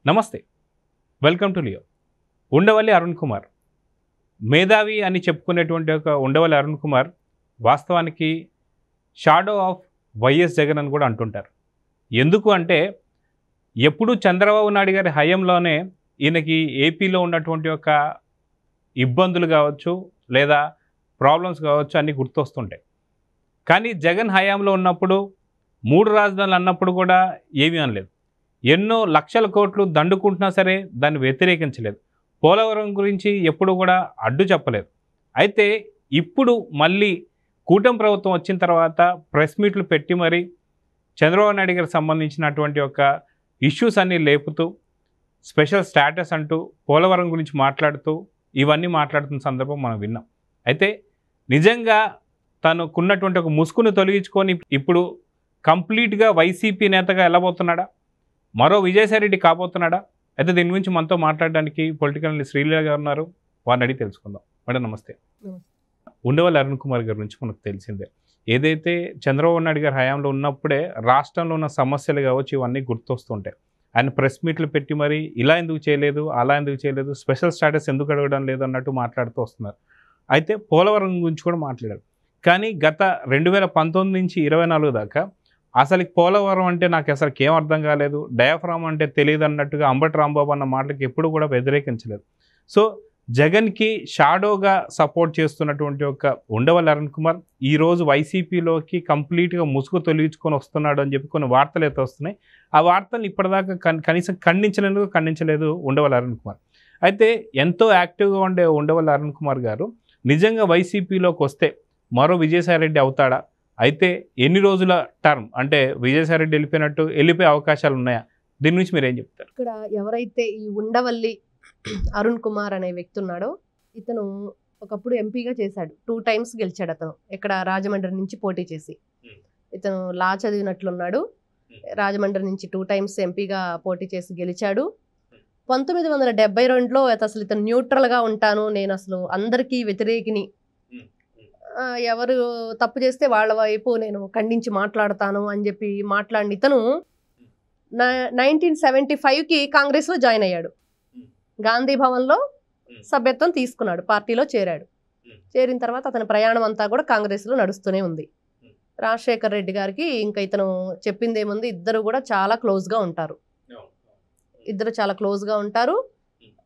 నమస్తే, welcome to Leo. Undavalli Arun Kumar మేధావి అని చెప్పుకునేటువంటి ఒక ఉండవల్లి అరుణ్ కుమార్ వాస్తవానికి షాడో ఆఫ్ వైఎస్ జగన్ అని కూడా అంటుంటారు. ఎందుకు అంటే ఎప్పుడు చంద్రబాబు నాయుడు గారి హయాంలోనే ఈయనకి ఏపీలో ఉన్నటువంటి ఒక ఇబ్బందులు కావచ్చు లేదా ప్రాబ్లమ్స్ కావచ్చు అన్నీ గుర్తొస్తుంటాయి. కానీ జగన్ హయాంలో ఉన్నప్పుడు 3 రాజధానులు అన్నప్పుడు కూడా ఏమీ అనలేదు. ఎన్నో లక్షల కోట్లు దండుకుంటున్నా సరే దాన్ని వ్యతిరేకించలేదు. పోలవరం గురించి ఎప్పుడు కూడా అడ్డు చెప్పలేదు. అయితే ఇప్పుడు మళ్ళీ కూటమి ప్రభుత్వం వచ్చిన తర్వాత ప్రెస్ మీట్లు పెట్టి మరి చంద్రబాబు నాయుడు గారికి సంబంధించినటువంటి ఒక ఇష్యూస్ అన్నీ లేపుతూ స్పెషల్ స్టేటస్ అంటూ పోలవరం గురించి మాట్లాడుతూ ఇవన్నీ మాట్లాడుతున్న సందర్భం మనం విన్నాం. అయితే నిజంగా తనకున్నటువంటి ఒక ముసుగును తొలగించుకొని ఇప్పుడు కంప్లీట్గా వైసీపీ నేతగా వెళ్ళబోతున్నాడా, మరో విజయసాయిరెడ్డి కాబోతున్నాడా? అయితే దీని గురించి మనతో మాట్లాడడానికి పొలిటికల్ శ్రీలీల గారు ఉన్నారు. వారిని అడిగి తెలుసుకుందాం. మేడం నమస్తే. ఉండవల్లి అరుణ్ కుమార్ గారి గురించి మనకు తెలిసిందే. ఏదైతే చంద్రబాబు నాయుడు గారి హయాంలో ఉన్నప్పుడే రాష్ట్రంలో ఉన్న సమస్యలు కావచ్చు ఇవన్నీ గుర్తొస్తుంటాయి. ఆయన ప్రెస్ మీట్లు పెట్టి మరి ఇలా ఎందుకు చేయలేదు, అలా ఎందుకు చేయలేదు, స్పెషల్ స్టేటస్ ఎందుకు అడగడం లేదు అన్నట్టు మాట్లాడుతూ వస్తున్నారు. అయితే పోలవరం గురించి కూడా మాట్లాడారు. కానీ గత 2019 నుంచి 24 దాకా అసలు పోలవరం అంటే నాకు అసలు ఏం అర్థం కాలేదు, డయాఫ్రామ్ అంటే తెలియదు అన్నట్టుగా అంబటి రాంబాబు అన్న మాటలకు ఎప్పుడు కూడా వ్యతిరేకించలేదు. సో జగన్కి షాడోగా సపోర్ట్ చేస్తున్నటువంటి ఒక ఉండవల్లి అరుణ్ కుమార్ ఈరోజు వైసీపీలోకి కంప్లీట్గా ముసుగు తొలగించుకొని వస్తున్నాడు అని చెప్పి కొన్ని వార్తలు అయితే వస్తున్నాయి. ఆ వార్తలు ఇప్పటిదాకా కనీసం ఖండించలేదు ఉండవల్లి అరుణ్ కుమార్. అయితే ఎంతో యాక్టివ్గా ఉండే ఉండవల్లి అరుణ్ కుమార్ గారు నిజంగా వైసీపీలోకి వస్తే మరో విజయసాయిరెడ్డి అవుతాడా? అయితే ఎన్ని రోజుల టర్మ్ అంటే విజయసాయిరెడ్డి వెళ్ళిపోయే అవకాశాలు ఉన్నాయా? దీని నుంచి మీరు ఏం చెప్తారు? ఇక్కడ ఎవరైతే ఈ ఉండవల్లి అరుణ్ కుమార్ అనే వ్యక్తి ఉన్నాడో ఇతను ఒకప్పుడు ఎంపీగా చేశాడు. 2 times గెలిచాడు అతను. ఇక్కడ రాజమండ్రి నుంచి పోటీ చేసి. ఇతను లా చదివినట్లున్నాడు. రాజమండ్రి నుంచి 2 times ఎంపీగా పోటీ చేసి గెలిచాడు. 1972లో అసలు ఇతను న్యూట్రల్గా ఉంటాను, నేను అసలు అందరికీ వ్యతిరేకిని, ఎవరు తప్పు చేస్తే వాళ్ళ వైపు నేను ఖండించి మాట్లాడతాను అని చెప్పి మాట్లాడిన ఇతను 1975కి కాంగ్రెస్లో జాయిన్ అయ్యాడు. గాంధీ భవన్లో సభ్యత్వం తీసుకున్నాడు, పార్టీలో చేరాడు. చేరిన తర్వాత అతని ప్రయాణం అంతా కూడా కాంగ్రెస్లో నడుస్తూనే ఉంది. రాజశేఖర్ రెడ్డి గారికి ఇంకా ఇతను చెప్పింది ఏముంది, ఇద్దరు కూడా చాలా క్లోజ్గా ఉంటారు.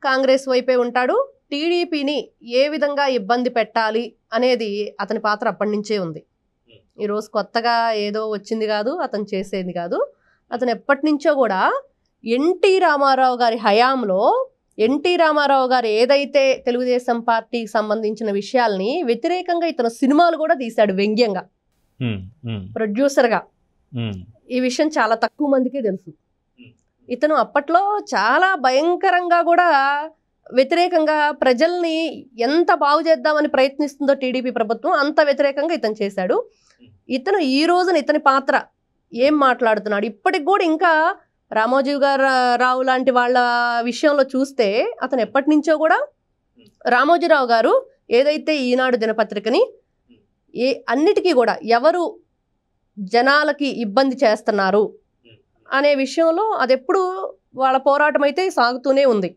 కాంగ్రెస్ వైపే ఉంటాడు. టీడీపీని ఏ విధంగా ఇబ్బంది పెట్టాలి అనేది అతని పాత్ర అప్పటి నుంచే ఉంది. ఈరోజు కొత్తగా ఏదో వచ్చింది కాదు, అతను చేసేది కాదు. అతను ఎప్పటి నుంచో కూడా ఎన్టీ రామారావు గారి హయాంలో ఎన్టీ రామారావు గారు ఏదైతే తెలుగుదేశం పార్టీకి సంబంధించిన విషయాల్ని వ్యతిరేకంగా ఇతను సినిమాలు కూడా తీశాడు వ్యంగ్యంగా, ప్రొడ్యూసర్గా. ఈ విషయం చాలా తక్కువ మందికే తెలుసు. ఇతను అప్పట్లో చాలా భయంకరంగా కూడా వ్యతిరేకంగా ప్రజల్ని ఎంత బాగు చేద్దామని ప్రయత్నిస్తుందో టీడీపీ ప్రభుత్వం అంత వ్యతిరేకంగా ఇతను చేశాడు. ఇతను ఈ రోజున ఇతని పాత్ర ఏం మాట్లాడుతున్నాడు ఇప్పటికి కూడా ఇంకా రామోజీ రావు లాంటి వాళ్ళ విషయంలో చూస్తే అతను ఎప్పటి నుంచో కూడా రామోజీరావు గారు ఏదైతే ఈనాడు దినపత్రికని అన్నిటికీ కూడా ఎవరు జనాలకి ఇబ్బంది చేస్తున్నారు అనే విషయంలో అదెప్పుడు వాళ్ళ పోరాటం అయితే సాగుతూనే ఉంది.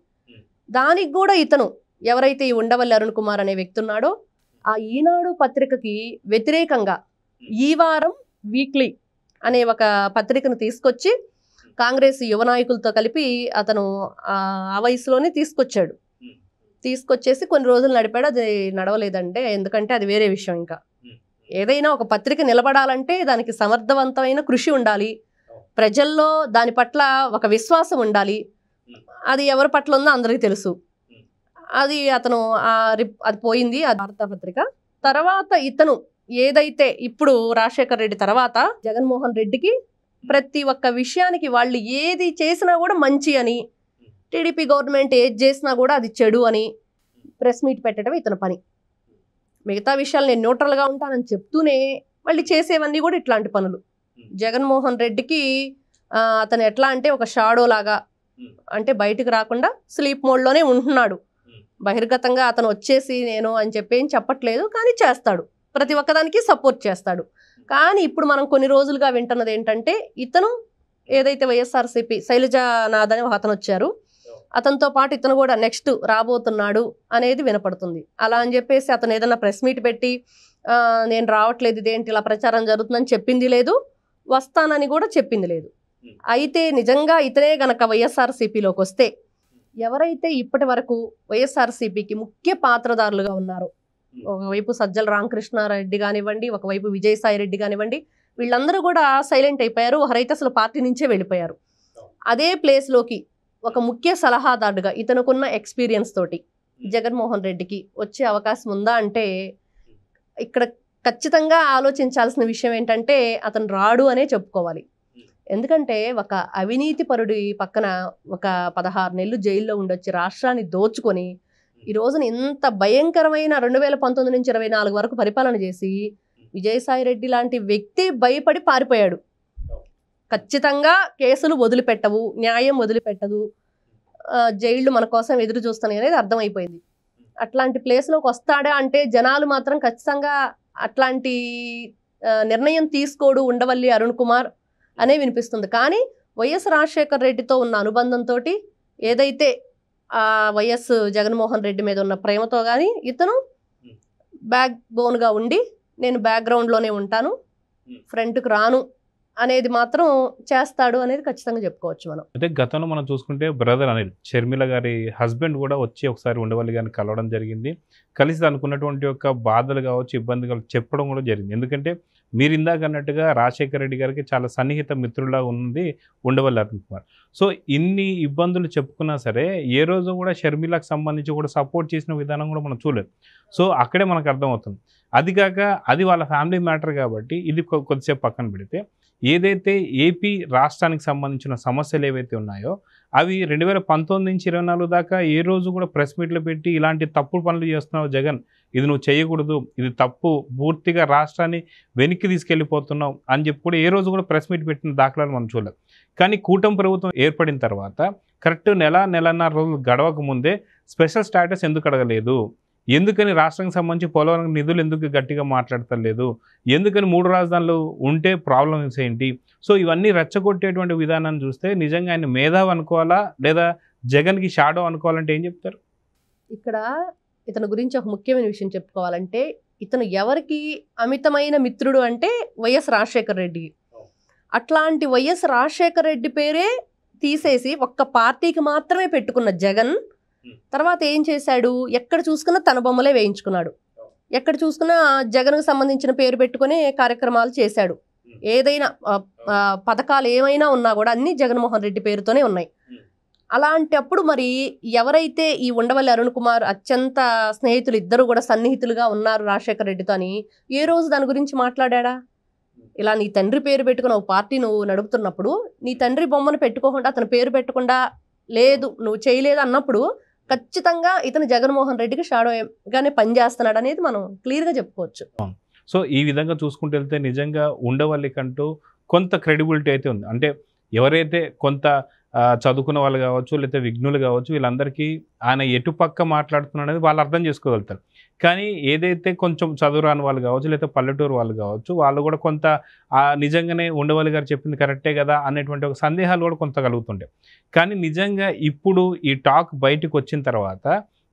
దానికి కూడా ఇతను ఎవరైతే ఈ ఉండవల్లి అరుణ్ కుమార్ అనే వ్యక్తి ఉన్నాడో ఆ ఈనాడు పత్రికకి వ్యతిరేకంగా ఈ వారం వీక్లీ అనే ఒక పత్రికను తీసుకొచ్చి కాంగ్రెస్ యువ నాయకులతో కలిపి అతను ఆ వయసులోనే తీసుకొచ్చేసి కొన్ని రోజులు నడిపాడు. అది నడవలేదంటే ఎందుకంటే అది వేరే విషయం. ఇంకా ఏదైనా ఒక పత్రిక నిలబడాలంటే దానికి సమర్థవంతమైన కృషి ఉండాలి, ప్రజల్లో దాని పట్ల ఒక విశ్వాసం ఉండాలి. అది ఎవరి పట్ల ఉందో అందరికీ తెలుసు. అది అతను అది పోయింది ఆ వార్తాపత్రిక. తర్వాత ఇతను ఏదైతే ఇప్పుడు రాజశేఖర్ రెడ్డి తర్వాత జగన్మోహన్ రెడ్డికి ప్రతి ఒక్క విషయానికి వాళ్ళు ఏది చేసినా కూడా మంచి అని, టీడీపీ గవర్నమెంట్ ఏది చేసినా కూడా అది చెడు అని ప్రెస్ మీట్ పెట్టడం ఇతని పని. మిగతా విషయాలు నేను న్యూట్రల్గా ఉంటానని చెప్తూనే మళ్ళీ చేసేవన్నీ కూడా ఇట్లాంటి పనులు. జగన్మోహన్ రెడ్డికి అతను ఎట్లా అంటే ఒక షాడో లాగా, అంటే బయటకు రాకుండా స్లీప్ మోడ్లోనే ఉంటున్నాడు. బహిర్గతంగా అతను వచ్చేసి నేను అని చెప్పి ఏం చెప్పట్లేదు, కానీ చేస్తాడు, ప్రతి ఒక్కదానికి సపోర్ట్ చేస్తాడు. కానీ ఇప్పుడు మనం కొన్ని రోజులుగా వింటున్నది ఏంటంటే ఇతను ఏదైతే వైఎస్ఆర్సీపీ శైలజానాథ్ అని ఒక అతను వచ్చారు, అతనితో పాటు ఇతను కూడా నెక్స్ట్ రాబోతున్నాడు అనేది వినపడుతుంది. అలా అని చెప్పేసి అతను ఏదైనా ప్రెస్ మీట్ పెట్టి నేను రావట్లేదు, ఇదేంటి ఇలా ప్రచారం జరుగుతుందని చెప్పింది లేదు, వస్తానని కూడా చెప్పింది లేదు. అయితే నిజంగా ఇతనే గనక వైఎస్ఆర్సీపీలోకి వస్తే ఎవరైతే ఇప్పటి వరకు వైఎస్ఆర్సీపీకి ముఖ్య పాత్రదారులుగా ఉన్నారో, ఒకవైపు సజ్జల రామకృష్ణారెడ్డి కానివ్వండి, ఒకవైపు విజయసాయి రెడ్డి కానివ్వండి, వీళ్ళందరూ కూడా సైలెంట్ అయిపోయారు. ఒకరైతే అసలు పార్టీ నుంచే వెళ్ళిపోయారు. అదే ప్లేస్లోకి ఒక ముఖ్య సలహాదారుగా ఇతనుకున్న ఎక్స్పీరియన్స్ తోటి జగన్మోహన్ రెడ్డికి వచ్చే అవకాశం ఉందా అంటే ఇక్కడ ఖచ్చితంగా ఆలోచించాల్సిన విషయం ఏంటంటే అతను రాడు అనే చెప్పుకోవాలి. ఎందుకంటే ఒక అవినీతి పరుడి పక్కన ఒక 16 నెలలు జైల్లో ఉండొచ్చి రాష్ట్రాన్ని దోచుకొని ఈ రోజున ఇంత భయంకరమైన 2019 నుంచి 24 వరకు పరిపాలన చేసి విజయసాయి రెడ్డి లాంటి వ్యక్తి భయపడి పారిపోయాడు. ఖచ్చితంగా కేసులు వదిలిపెట్టవు, న్యాయం వదిలిపెట్టదు, జైళ్లు మన కోసం ఎదురు చూస్తాయి అనేది అర్థమైపోయింది. అట్లాంటి ప్లేస్లోకి వస్తాడా అంటే జనాలు మాత్రం ఖచ్చితంగా అట్లాంటి నిర్ణయం తీసుకోడు ఉండవల్లి అరుణ్ కుమార్ అనే వినిపిస్తుంది. కానీ వైఎస్ రాజశేఖర్ రెడ్డితో ఉన్న అనుబంధంతో ఏదైతే వైఎస్ జగన్మోహన్ రెడ్డి మీద ఉన్న ప్రేమతో కానీ ఇతను బ్యాక్ బోన్గా ఉండి నేను బ్యాక్గ్రౌండ్లోనే ఉంటాను, ఫ్రంట్కి రాను అనేది మాత్రం చేస్తాడు అనేది ఖచ్చితంగా చెప్పుకోవచ్చు మనం. అయితే గతంలో మనం చూసుకుంటే బ్రదర్ అనిల్, షర్మిల గారి హస్బెండ్ కూడా వచ్చి ఒకసారి ఉండవల్లి గారిని కలవడం జరిగింది. కలిసి అనుకున్నటువంటి యొక్క బాధలు కావచ్చు, ఇబ్బంది కావచ్చు చెప్పడం కూడా జరిగింది. ఎందుకంటే మీరు ఇందాక అన్నట్టుగా రాజశేఖర రెడ్డి గారికి చాలా సన్నిహిత మిత్రులా ఉంది ఉండవల్లి అరుణ్ కుమార్. సో ఇన్ని ఇబ్బందులు చెప్పుకున్నా సరే ఏ రోజు కూడా షర్మిలకు సంబంధించి కూడా సపోర్ట్ చేసిన విధానం కూడా మనం చూడలేదు. సో అక్కడే మనకు అర్థమవుతుంది. అది కాక అది వాళ్ళ ఫ్యామిలీ మ్యాటర్ కాబట్టి ఇది కొద్దిసేపు పక్కన పెడితే ఏదైతే ఏపీ రాష్ట్రానికి సంబంధించిన సమస్యలు ఏవైతే ఉన్నాయో అవి 2019 నుంచి 24 దాకా ఏ రోజు కూడా ప్రెస్ మీట్లు పెట్టి ఇలాంటి తప్పుడు పనులు చేస్తున్నావు జగన్, ఇది నువ్వు చేయకూడదు, ఇది తప్పు, పూర్తిగా రాష్ట్రాన్ని వెనక్కి తీసుకెళ్ళిపోతున్నావు అని చెప్పి కూడా ఏ రోజు కూడా ప్రెస్ మీట్ పెట్టిన దాఖలాలు మనం చూడలేదు. కానీ కూటమి ప్రభుత్వం ఏర్పడిన తర్వాత కరెక్ట్ నెలన్నర రోజులు గడవక ముందే స్పెషల్ స్టాటస్ ఎందుకు అడగలేదు, ఎందుకని రాష్ట్రానికి సంబంధించి పోలవరం నిధులు ఎందుకు గట్టిగా మాట్లాడతలేదు, ఎందుకని 3 రాజధానులు ఉంటే ప్రాబ్లమ్స్ ఏంటి, సో ఇవన్నీ రెచ్చగొట్టేటువంటి విధానాన్ని చూస్తే నిజంగా ఆయన మేధావి అనుకోవాలా లేదా జగన్కి షాడో అనుకోవాలంటే ఏం చెప్తారు? ఇక్కడ ఇతని గురించి ఒక ముఖ్యమైన విషయం చెప్పుకోవాలంటే ఇతను ఎవరికి అమితమైన మిత్రుడు అంటే వైఎస్ రాజశేఖర రెడ్డి. అట్లాంటి వైఎస్ రాజశేఖర రెడ్డి పేరే తీసేసి ఒక్క పార్టీకి మాత్రమే పెట్టుకున్న జగన్ తర్వాత ఏం చేశాడు, ఎక్కడ చూసుకున్నా తన బొమ్మలే వేయించుకున్నాడు, ఎక్కడ చూసుకున్నా జగన్కు సంబంధించిన పేరు పెట్టుకునే కార్యక్రమాలు చేశాడు. ఏదైనా పథకాలు ఏమైనా ఉన్నా కూడా అన్ని జగన్మోహన్ రెడ్డి పేరుతోనే ఉన్నాయి. అలాంటప్పుడు మరి ఎవరైతే ఈ ఉండవల్లి అరుణ్ కుమార్ అత్యంత స్నేహితులు ఇద్దరు కూడా సన్నిహితులుగా ఉన్నారు రాజశేఖర రెడ్డితో అని ఏ రోజు దాని గురించి మాట్లాడా? ఇలా నీ తండ్రి పేరు పెట్టుకుని ఒక పార్టీ నువ్వు నడుపుతున్నప్పుడు నీ తండ్రి బొమ్మను పెట్టుకోకుండా అతని పేరు పెట్టకుండా లేదు నువ్వు చేయలేదు అన్నప్పుడు ఖచ్చితంగా ఇతను జగన్మోహన్ రెడ్డికి షాడోగానే పనిచేస్తున్నాడు అనేది మనం క్లియర్గా చెప్పుకోవచ్చు. సో ఈ విధంగా చూసుకుంటూ వెళ్తే నిజంగా ఉండవల్లికంటూ కొంత క్రెడిబిలిటీ అయితే ఉంది. అంటే ఎవరైతే కొంత చదువుకున్న వాళ్ళు కావచ్చు లేకపోతే విఘ్నులు కావచ్చు వీళ్ళందరికీ ఆయన ఎటుపక్క మాట్లాడుతున్నాడు అనేది వాళ్ళు అర్థం చేసుకోగలుగుతారు. కానీ ఏదైతే కొంచెం చదువు రాని వాళ్ళు కావచ్చు లేకపోతే పల్లెటూరు వాళ్ళు కావచ్చు వాళ్ళు కూడా కొంత నిజంగానే ఉండవల్లి గారు చెప్పింది కరెక్టే కదా అనేటువంటి ఒక సందేహాలు కూడా కొంత కలుగుతుండే. కానీ నిజంగా ఇప్పుడు ఈ టాక్ బయటకు వచ్చిన తర్వాత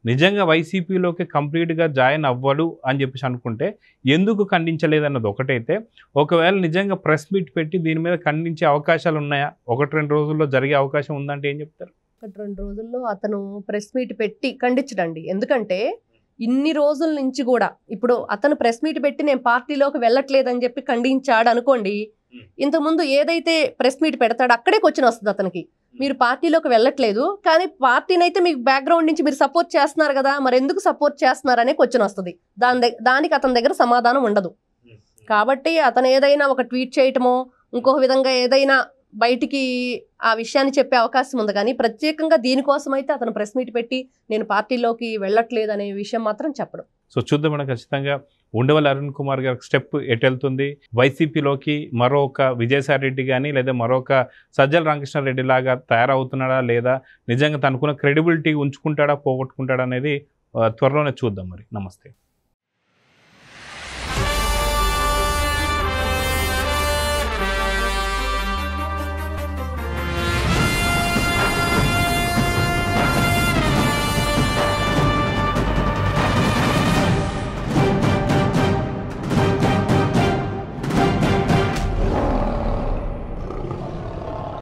నిజంగా వైసీపీలోకి కంప్లీట్గా జాయిన్ అవ్వడు అని చెప్పేసి అనుకుంటే ఎందుకు ఖండించలేదన్నది ఒకటైతే, ఒకవేళ నిజంగా ప్రెస్ మీట్ పెట్టి దీని మీద ఖండించే అవకాశాలు ఉన్నాయా, 1-2 రోజుల్లో జరిగే అవకాశం ఉందంటే ఏం చెప్తారు? 1-2 రోజుల్లో అతను ప్రెస్ మీట్ పెట్టి ఖండించడండి. ఎందుకంటే ఇన్ని రోజుల నుంచి కూడా ఇప్పుడు అతను ప్రెస్ మీట్ పెట్టి నేను పార్టీలోకి వెళ్ళట్లేదని చెప్పి ఖండించాడు అనుకోండి, ఇంతకుముందు ఏదైతే ప్రెస్ మీట్ పెడతాడో అక్కడే క్వశ్చన్ వస్తుంది అతనికి, మీరు పార్టీలోకి వెళ్ళట్లేదు కానీ పార్టీని అయితే మీకు బ్యాక్గ్రౌండ్ నుంచి మీరు సపోర్ట్ చేస్తున్నారు కదా, మరి ఎందుకు సపోర్ట్ చేస్తున్నారు అనే క్వశ్చన్ వస్తుంది. దానికి అతని దగ్గర సమాధానం ఉండదు. కాబట్టి అతను ఏదైనా ఒక ట్వీట్ చేయటమో ఇంకొక విధంగా ఏదైనా బయటికి ఆ విషయాన్ని చెప్పే అవకాశం ఉంది. కానీ ప్రత్యేకంగా దీనికోసం అయితే అతను ప్రెస్ మీట్ పెట్టి నేను పార్టీలోకి వెళ్ళట్లేదు అనే విషయం మాత్రం చెప్పడం. సో చూద్దాం మేడం, ఖచ్చితంగా ఉండవల్లి అరుణ్ కుమార్ గారి స్టెప్ ఎటు వెళ్తుంది, వైసీపీలోకి మరొక విజయసాయి రెడ్డి కానీ లేదా మరొక సజ్జల రామకృష్ణారెడ్డి లాగా తయారవుతున్నాడా లేదా నిజంగా తనకున్న క్రెడిబిలిటీ ఉంచుకుంటాడా పోగొట్టుకుంటాడా అనేది త్వరలోనే చూద్దాం. మరి నమస్తే.